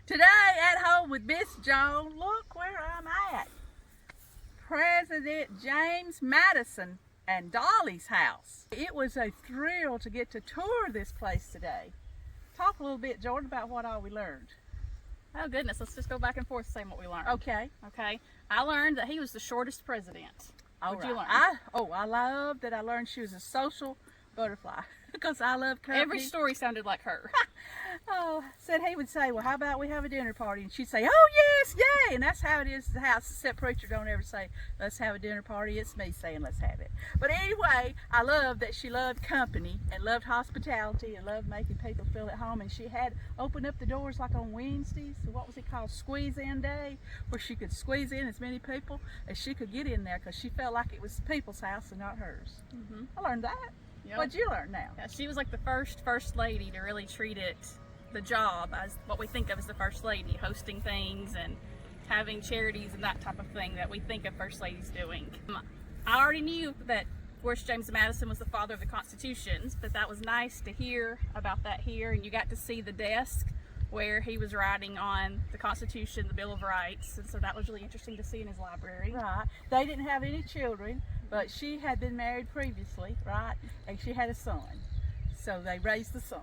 Today at home with Miss Joan, look where I'm at. President James Madison and Dolly's house. It was a thrill to get to tour this place today. Talk a little bit, Jordan, about what all we learned. Oh goodness, let's just go back and forth saying what we learned. Okay. Okay. I learned that he was the shortest president. What'd you learn? I love that I learned she was a social butterfly because I love company. Every story sounded like her. Said he would say, well, how about we have a dinner party? And she'd say, oh, yes, yay. And that's how it is at the house. Except preacher don't ever say, let's have a dinner party. It's me saying, let's have it. But anyway, I love that she loved company and loved hospitality and loved making people feel at home. And she had opened up the doors like on Wednesdays. What was it called? Squeeze-in day, where she could squeeze in as many people as she could get in there because she felt like it was people's house and not hers. I learned that. Yep. What'd you learn now? Yeah, she was like the first lady to really treat the job as what we think of as the first lady, hosting things and having charities and that type of thing that we think of first ladies doing. I already knew that, of course, James Madison was the father of the Constitutions, but that was nice to hear about that here, and you got to see the desk where he was writing on the Constitution, the Bill of Rights, and so that was really interesting to see in his library. Right. They didn't have any children, but she had been married previously, right? And she had a son, so they raised the son.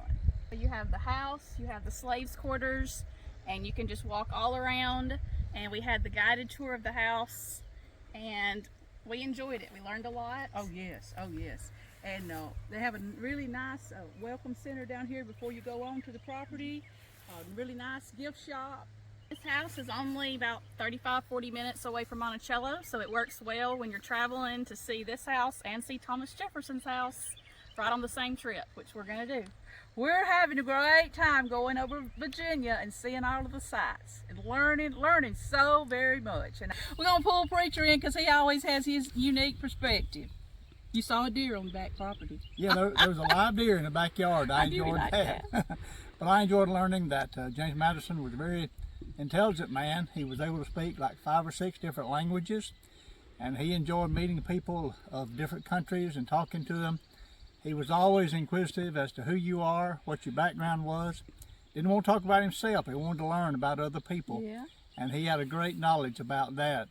You have the house, you have the slaves' quarters, and you can just walk all around, and we had the guided tour of the house, and we enjoyed it. We learned a lot. Oh yes, oh yes. And they have a really nice welcome center down here before you go on to the property. Really nice gift shop. This house is only about 35-40 minutes away from Monticello, so it works well when you're traveling to see this house and see Thomas Jefferson's house right on the same trip, which we're going to do. We're having a great time going over Virginia and seeing all of the sights and learning so very much. And we're going to pull Preacher in because he always has his unique perspective. You saw a deer on the back property. Yeah, there was a live deer in the backyard. I enjoyed that. But I enjoyed learning that James Madison was a very intelligent man. He was able to speak like 5 or 6 different languages, and he enjoyed meeting people of different countries and talking to them. He was always inquisitive as to who you are, what your background was. Didn't want to talk about himself. He wanted to learn about other people. Yeah. And he had a great knowledge about that.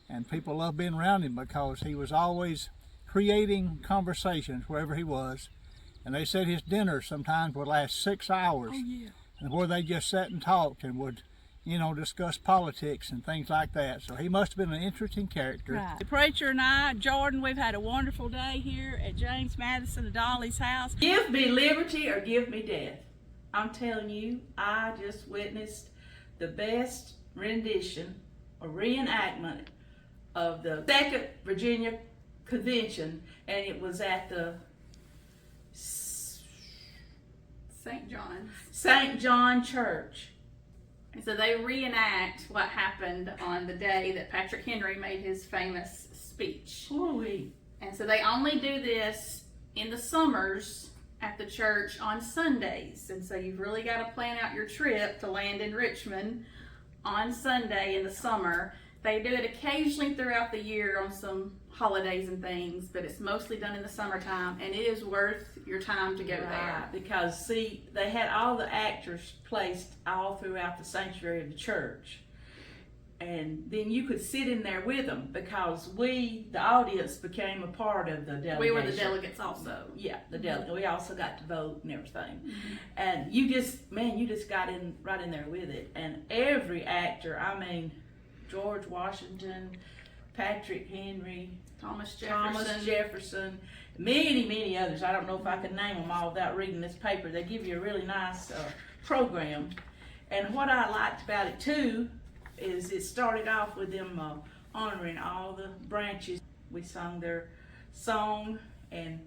And people loved being around him because he was always creating conversations wherever he was. And they said his dinners sometimes would last 6 hours. Oh, yeah. And where they just sat and talked and would, discuss politics and things like that. So he must have been an interesting character. Right. The preacher and I, Jordan, we've had a wonderful day here at James Madison and Dolly's house. Give me liberty or give me death. I'm telling you, I just witnessed the best rendition or reenactment of the 2nd Virginia Convention, and it was at the St. John Church. And so they reenact what happened on the day that Patrick Henry made his famous speech. Ooh-wee. And so they only do this in the summers at the church on Sundays. And so you've really got to plan out your trip to land in Richmond on Sunday in the summer. They do it occasionally throughout the year on some holidays and things, but it's mostly done in the summertime, and it is worth your time to go there. Because, see, they had all the actors placed all throughout the sanctuary of the church. And then you could sit in there with them because we, the audience, became a part of the delegation. We were the delegates also. Yeah, the delegate. We also got to vote and everything. And you just got in right in there with it. And every actor, George Washington, Patrick Henry, Thomas Jefferson, many others. I don't know if I can name them all without reading this paper. They give you a really nice program. And what I liked about it too is it started off with them honoring all the branches. We sung their song and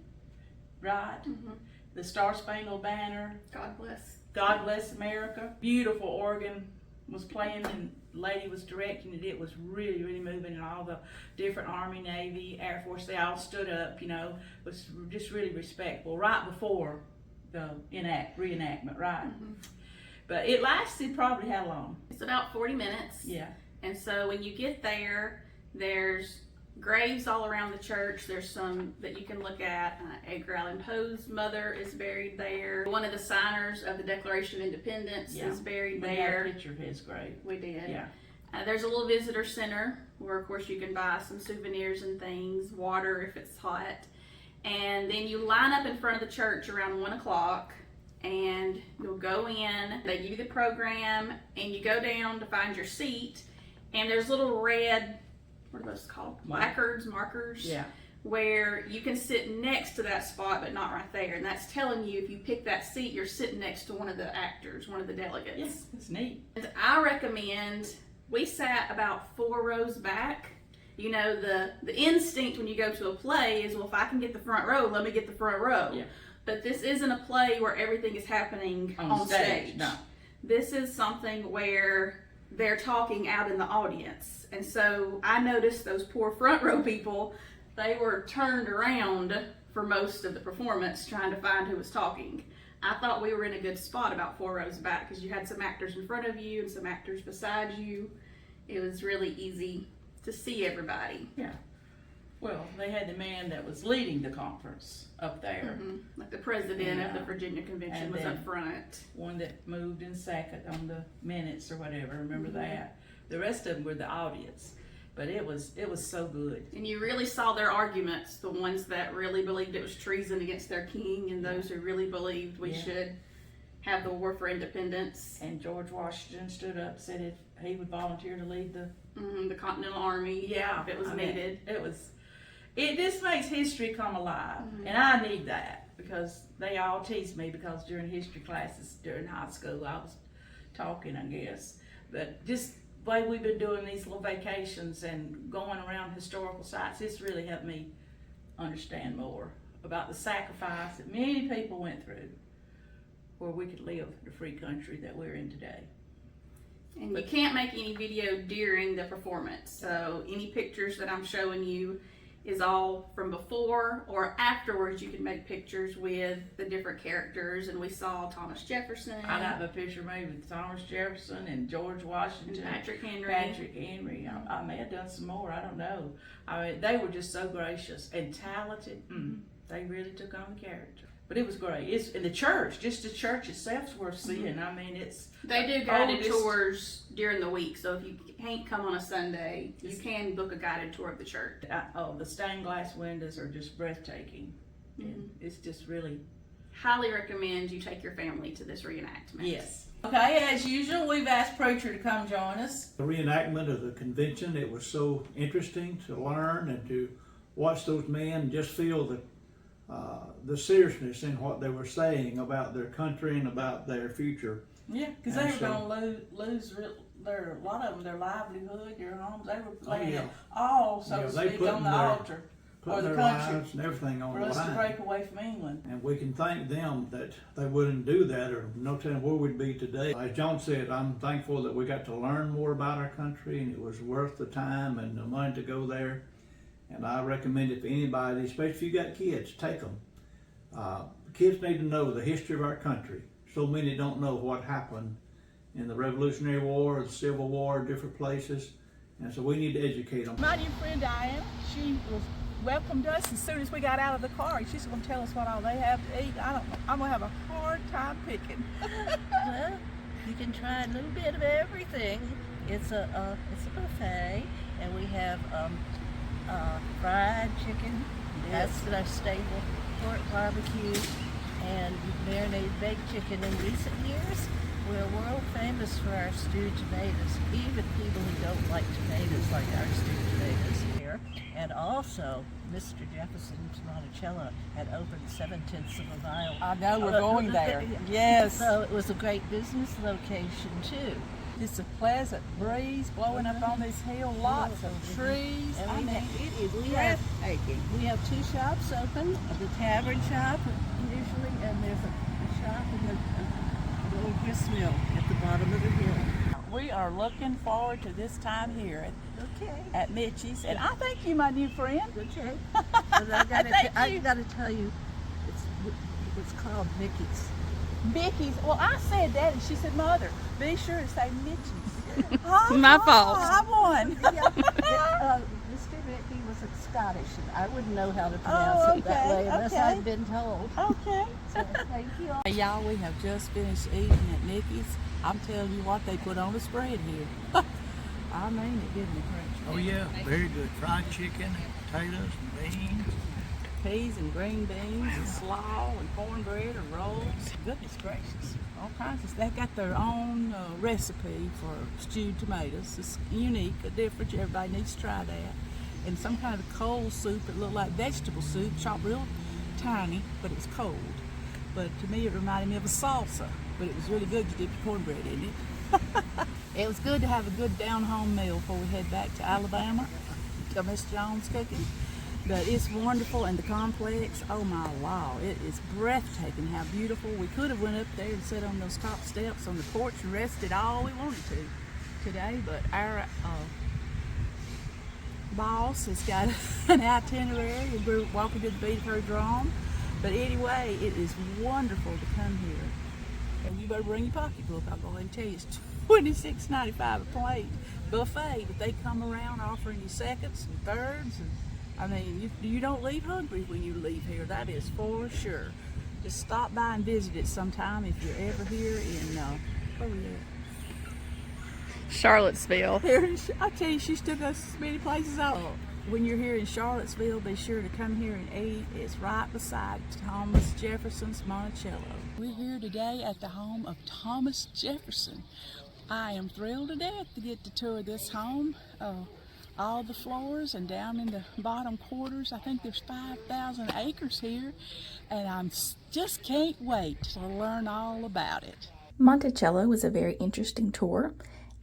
the Star Spangled Banner. God bless America. Beautiful organ was playing and lady was directing it. It was really moving, and all the different Army, Navy, Air Force, they all stood up, was just really respectful right before the reenactment, right? But it lasted probably how long? It's about 40 minutes. Yeah. And so when you get there, there's graves all around the church. There's some that you can look at. Edgar Allan Poe's mother is buried there. One of the signers of the Declaration of Independence is buried there. We got a picture of his grave. We did. Yeah. There's a little visitor center where, of course, you can buy some souvenirs and things, water if it's hot. And then you line up in front of the church around 1 o'clock, and you'll go in. They give you the program, and you go down to find your seat. And there's little red, what are those called? Placards, markers. Yeah. Where you can sit next to that spot, but not right there. And that's telling you if you pick that seat, you're sitting next to one of the actors, one of the delegates. Yes, it's neat. And I recommend, we sat about 4 rows back. You know, the instinct when you go to a play is, well, if I can get the front row, let me get the front row. Yeah. But this isn't a play where everything is happening on stage. No. This is something where they're talking out in the audience. And so I noticed those poor front row people, they were turned around for most of the performance trying to find who was talking. I thought we were in a good spot about 4 rows back because you had some actors in front of you and some actors beside you. It was really easy to see everybody. Yeah. Well, they had the man that was leading the conference up there. Like the president of the Yeah. Virginia Convention And was then- up front. One that moved in second on the minutes or whatever. Remember that? The rest of them were the audience. But it was so good. And you really saw their arguments, the ones that really believed it was treason against their king and those who really believed we should have the war for independence. And George Washington stood up, said if he would volunteer to lead the Continental Army, if it was needed. It just makes history come alive. And I need that because they all tease me because during history classes during high school I was talking, I guess. But just the way we've been doing these little vacations and going around historical sites, it's really helped me understand more about the sacrifice that many people went through where we could live the free country that we're in today. And you can't make any video during the performance. So any pictures that I'm showing you is all from before or afterwards. You can make pictures with the different characters. And we saw Thomas Jefferson. I have a picture made with Thomas Jefferson and George Washington. And Patrick Henry. I may have done some more, I don't know. I mean, they were just so gracious and talented. They really took on the character. But it was great. It's in the church, just the church itself's worth seeing. I mean, it's... They do guided tours during the week, so if you can't come on a Sunday, you can book a guided tour of the church. The stained glass windows are just breathtaking. And it's just really... Highly recommend you take your family to this reenactment. Yes. Okay, as usual, we've asked Preacher to come join us. The reenactment of the convention, it was so interesting to learn and to watch those men just feel the seriousness in what they were saying about their country and about their future. Yeah, because they were going to lose a lot of them, their livelihood, their homes. They were laying it all, so to speak, on the altar for the their country, lives and everything on for the us to line. break away from England. And we can thank them that they wouldn't do that, or no telling where we'd be today. As Joan said, I'm thankful that we got to learn more about our country, and it was worth the time and the money to go there. And I recommend it for anybody, especially if you got kids, take them. Kids need to know the history of our country. So many don't know what happened in the Revolutionary War, the Civil War, different places. And so we need to educate them. My new friend Diana, she welcomed us as soon as we got out of the car. She's going to tell us what all they have to eat. I'm going to have a hard time picking. Well, you can try a little bit of everything. It's a buffet, and we have fried chicken. That's our staple. Pork barbecue and marinated baked chicken. In recent years, we're world famous for our stewed tomatoes. Even people who don't like tomatoes like our stewed tomatoes here. And also, Mr. Jefferson's Monticello had opened 7/10 of a mile. I know, we're going there. Yes. So it was a great business location too. Just a pleasant breeze blowing up on this hill, lots of trees. And I mean, it is breathtaking. We have 2 shops open, the tavern shop usually, and there's a shop in the little grist mill at the bottom of the hill. We are looking forward to this time here at Michie's, and I thank you, my new friend. Okay. But I Thank you. gotta tell you, it's called Mickys. Mickey's. Well, I said that, and she said, Mother, be sure to say Mickey's. Oh, My fault. I won. Mr. Mickey was Scottish, and I wouldn't know how to pronounce it that way unless I'd been told. Okay. So thank you all. Hey, y'all, we have just finished eating at Mickey's. I'm telling you what, they put on a spread here. I mean it, didn't it, Crunch? Oh yeah, very good. Fried chicken, potatoes, and beans. Peas and green beans and slaw and cornbread and rolls. Goodness gracious, all kinds of stuff. They got their own recipe for stewed tomatoes. It's unique, different. Everybody needs to try that. And some kind of cold soup. It looked like vegetable soup, chopped real tiny, but it was cold. But to me, it reminded me of a salsa. But it was really good. You dip your cornbread in it. It was good to have a good down-home meal before we head back to Alabama to Miss Joan's cooking. But it's wonderful, and the complex, oh my Lord, it is breathtaking how beautiful. We could have went up there and sat on those top steps on the porch and rested all we wanted to today, but our boss has got an itinerary, and we're walking to the beat of her drum. But anyway, it is wonderful to come here. And you better bring your pocketbook. I'll go ahead and tell you, it's $26.95 a plate buffet, but they come around offering you seconds and thirds, and I mean, you don't leave hungry when you leave here. That is for sure. Just stop by and visit it sometime if you're ever here in where we at? Charlottesville. I tell you, she's took us many places out. When you're here in Charlottesville, be sure to come here and eat. It's right beside Thomas Jefferson's Monticello. We're here today at the home of Thomas Jefferson. I am thrilled to death to get to tour this home. All the floors and down in the bottom quarters. I think there's 5,000 acres here, and I just can't wait to learn all about it. Monticello was a very interesting tour.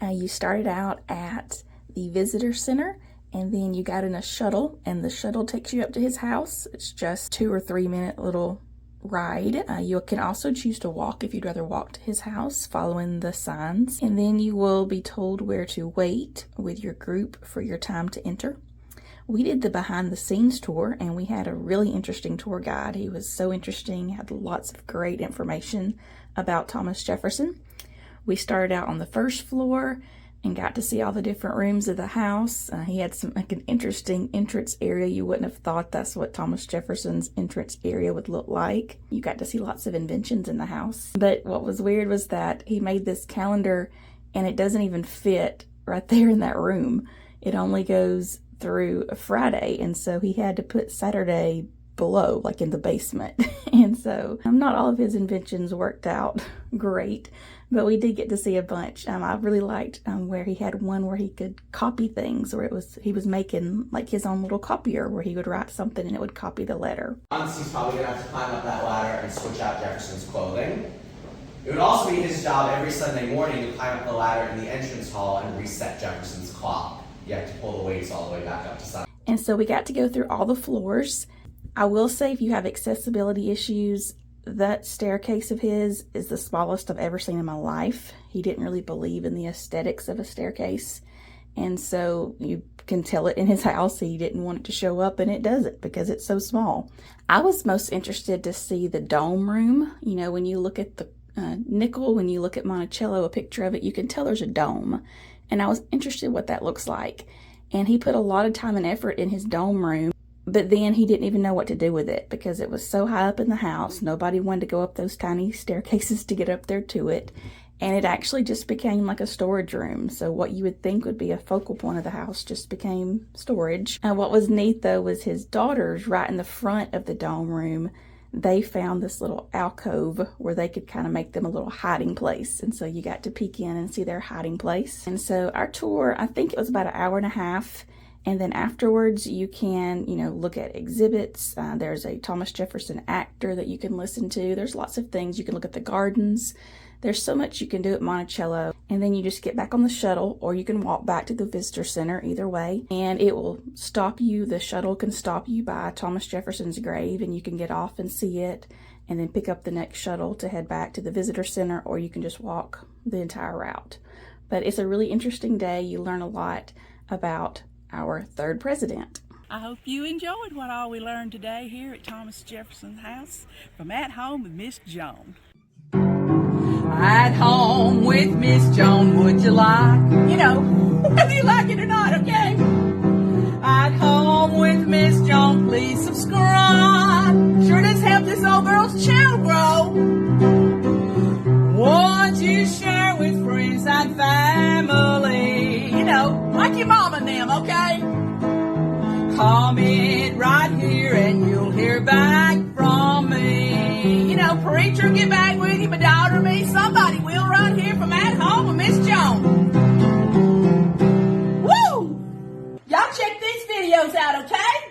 You started out at the visitor center, and then you got in a shuttle, and the shuttle takes you up to his house. It's just 2 or 3 minute little ride. You can also choose to walk if you'd rather walk to his house, following the signs, and then you will be told where to wait with your group for your time to enter. We did the behind the scenes tour, and we had a really interesting tour guide. He was so interesting, had lots of great information about Thomas Jefferson. We started out on the first floor and got to see all the different rooms of the house. He had an interesting entrance area. You wouldn't have thought that's what Thomas Jefferson's entrance area would look like. You got to see lots of inventions in the house. But what was weird was that he made this calendar, and it doesn't even fit right there in that room. It only goes through a Friday, and so he had to put Saturday below, like in the basement. And so not all of his inventions worked out great, but we did get to see a bunch. I really liked where he had one where he could copy things, where he was making like his own little copier where he would write something and it would copy the letter. Once he's probably gonna have to climb up that ladder and switch out Jefferson's clothing. It would also be his job every Sunday morning to climb up the ladder in the entrance hall and reset Jefferson's clock. You have to pull the weights all the way back up to Sunday. And so we got to go through all the floors. I will say, if you have accessibility issues, that staircase of his is the smallest I've ever seen in my life. He didn't really believe in the aesthetics of a staircase. And so you can tell it in his house. He didn't want it to show up, and it doesn't because it's so small. I was most interested to see the dome room. You know, when you look at the nickel, when you look at Monticello, a picture of it, you can tell there's a dome. And I was interested what that looks like. And he put a lot of time and effort in his dome room. But then he didn't even know what to do with it because it was so high up in the house. Nobody wanted to go up those tiny staircases to get up there to it. And it actually just became like a storage room. So what you would think would be a focal point of the house just became storage. And what was neat though was his daughters right in the front of the dome room. They found this little alcove where they could kind of make them a little hiding place. And so you got to peek in and see their hiding place. And so our tour, I think it was about an hour and a half. And then afterwards, you can, look at exhibits. There's a Thomas Jefferson actor that you can listen to. There's lots of things. You can look at the gardens. There's so much you can do at Monticello. And then you just get back on the shuttle, or you can walk back to the visitor center, either way. And it will stop you. The shuttle can stop you by Thomas Jefferson's grave, and you can get off and see it, and then pick up the next shuttle to head back to the visitor center, or you can just walk the entire route. But it's a really interesting day. You learn a lot about our third president. I hope you enjoyed what all we learned today here at Thomas Jefferson's house from At Home with Miss Joan. At home with Miss Joan, would you like? You know, whether you like it or not, okay? At home with Miss Joan, please subscribe. Sure does help this old girl's channel grow. Won't you share with friends and family? You know, like your mom and them, okay? Comment right here and you'll hear back from me. You know, preacher, get back with you, my daughter, me, somebody will right here from At Home with Miss Joan. Woo! Y'all check these videos out, okay?